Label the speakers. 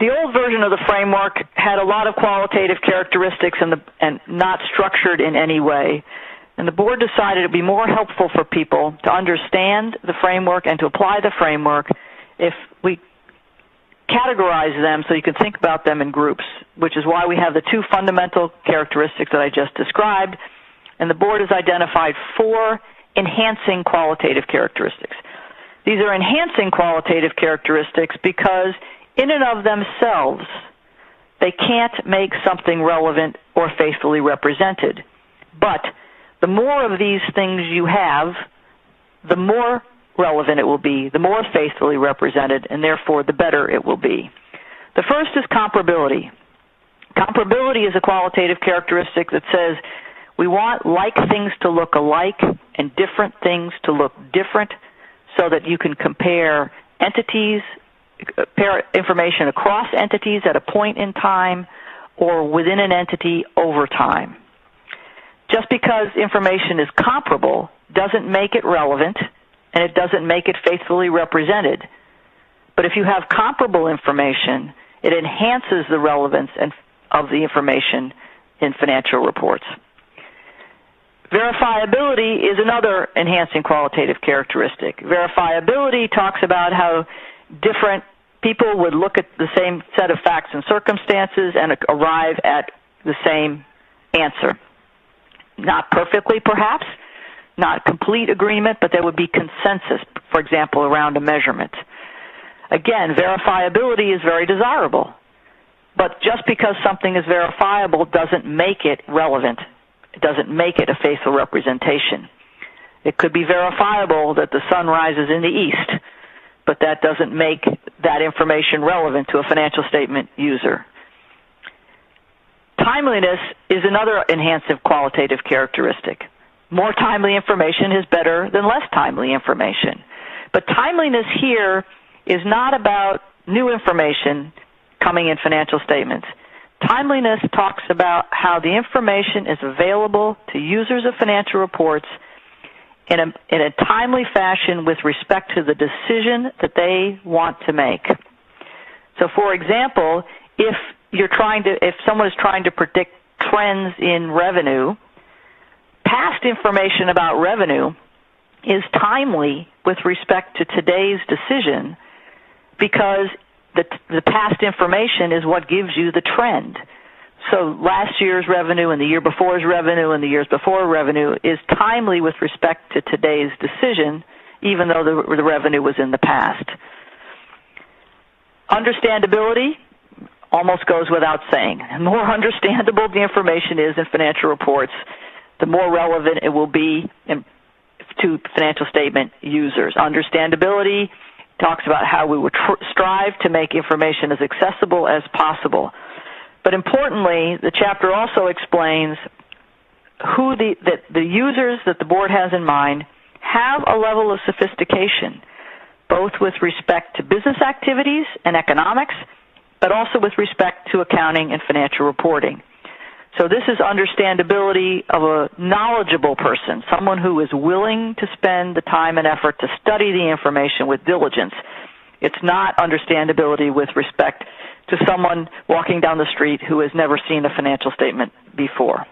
Speaker 1: The old version of the framework had a lot of qualitative characteristics and not structured in any way. And the board decided it would be more helpful for people to understand the framework and to apply the framework if we categorize them so you can think about them in groups, which is why we have the two fundamental characteristics that I just described. And the board has identified 4 enhancing qualitative characteristics. These are enhancing qualitative characteristics because in and of themselves, they can't make something relevant or faithfully represented. But the more of these things you have, the more relevant it will be, the more faithfully represented, and therefore the better it will be. The first is comparability. Comparability is a qualitative characteristic that says we want like things to look alike and different things to look different so that you can compare entities, compare information across entities at a point in time or within an entity over time. Just because information is comparable doesn't make it relevant, and it doesn't make it faithfully represented. But if you have comparable information, it enhances the relevance of the information in financial reports. Verifiability is another enhancing qualitative characteristic. Verifiability talks about how different people would look at the same set of facts and circumstances and arrive at the same answer. Not perfectly, perhaps, not complete agreement, but there would be consensus, for example, around a measurement. Again, verifiability is very desirable, but just because something is verifiable doesn't make it relevant. It doesn't make it a faithful representation. It could be verifiable that the sun rises in the east, but that doesn't make that information relevant to a financial statement user. Timeliness is another enhancing qualitative characteristic. More timely information is better than less timely information. But timeliness here is not about new information coming in financial statements. Timeliness talks about how the information is available to users of financial reports in a timely fashion with respect to the decision that they want to make. So, for example, if someone is trying to predict trends in revenue, past information about revenue is timely with respect to today's decision because the past information is what gives you the trend. So last year's revenue and the year before's revenue and the years before revenue is timely with respect to today's decision, even though the revenue was in the past. Understandability almost goes without saying. The more understandable the information is in financial reports, the more relevant it will be to financial statement users. Understandability talks about how we would strive to make information as accessible as possible. But importantly, the chapter also explains that the users that the board has in mind have a level of sophistication, both with respect to business activities and economics, but also with respect to accounting and financial reporting. So this is understandability of a knowledgeable person, someone who is willing to spend the time and effort to study the information with diligence. It's not understandability with respect to someone walking down the street who has never seen a financial statement before.